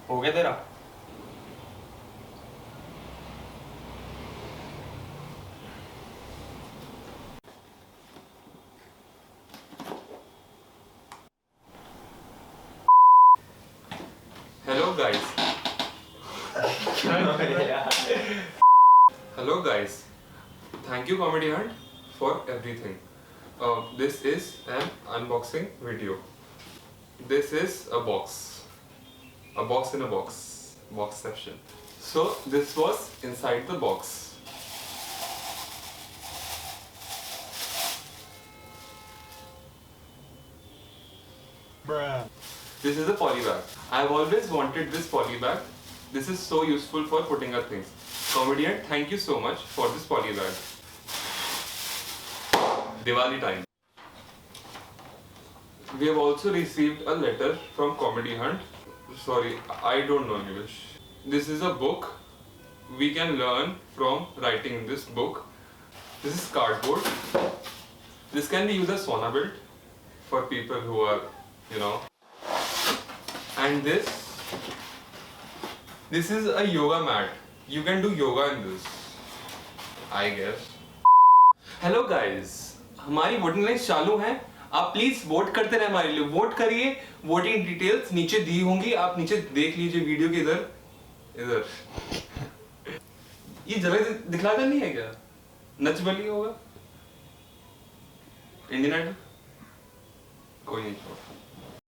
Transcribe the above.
हो गया तेरा? Hello guys. Hello guys. Thank you Comedy Hunt for everything. This is an unboxing video. This is a box. A box in a box. Boxception. So this was inside the box. Bruh. This is a poly bag. I've always wanted this poly bag. This is so useful for putting our things. Comedian, thank you so much for this poly bag. Diwali time. We have also received a letter from Comedy Hunt. Sorry, I don't know English. This is a book. We can learn from writing in this book. This is cardboard. This can be used as sauna belt for people who are, you know. And this is a yoga mat. You can do yoga in this, I guess. Hello guys, हमारी voting line चालू है. आप please vote करते रहे हमारे लिए. Vote करिए. Voting details नीचे दी होंगी. आप नीचे देख लीजिए वीडियो के इधर. ये जगह दिखलाता नहीं है क्या? नच बली होगा. इंडियन आइडल कोई नहीं छोड़.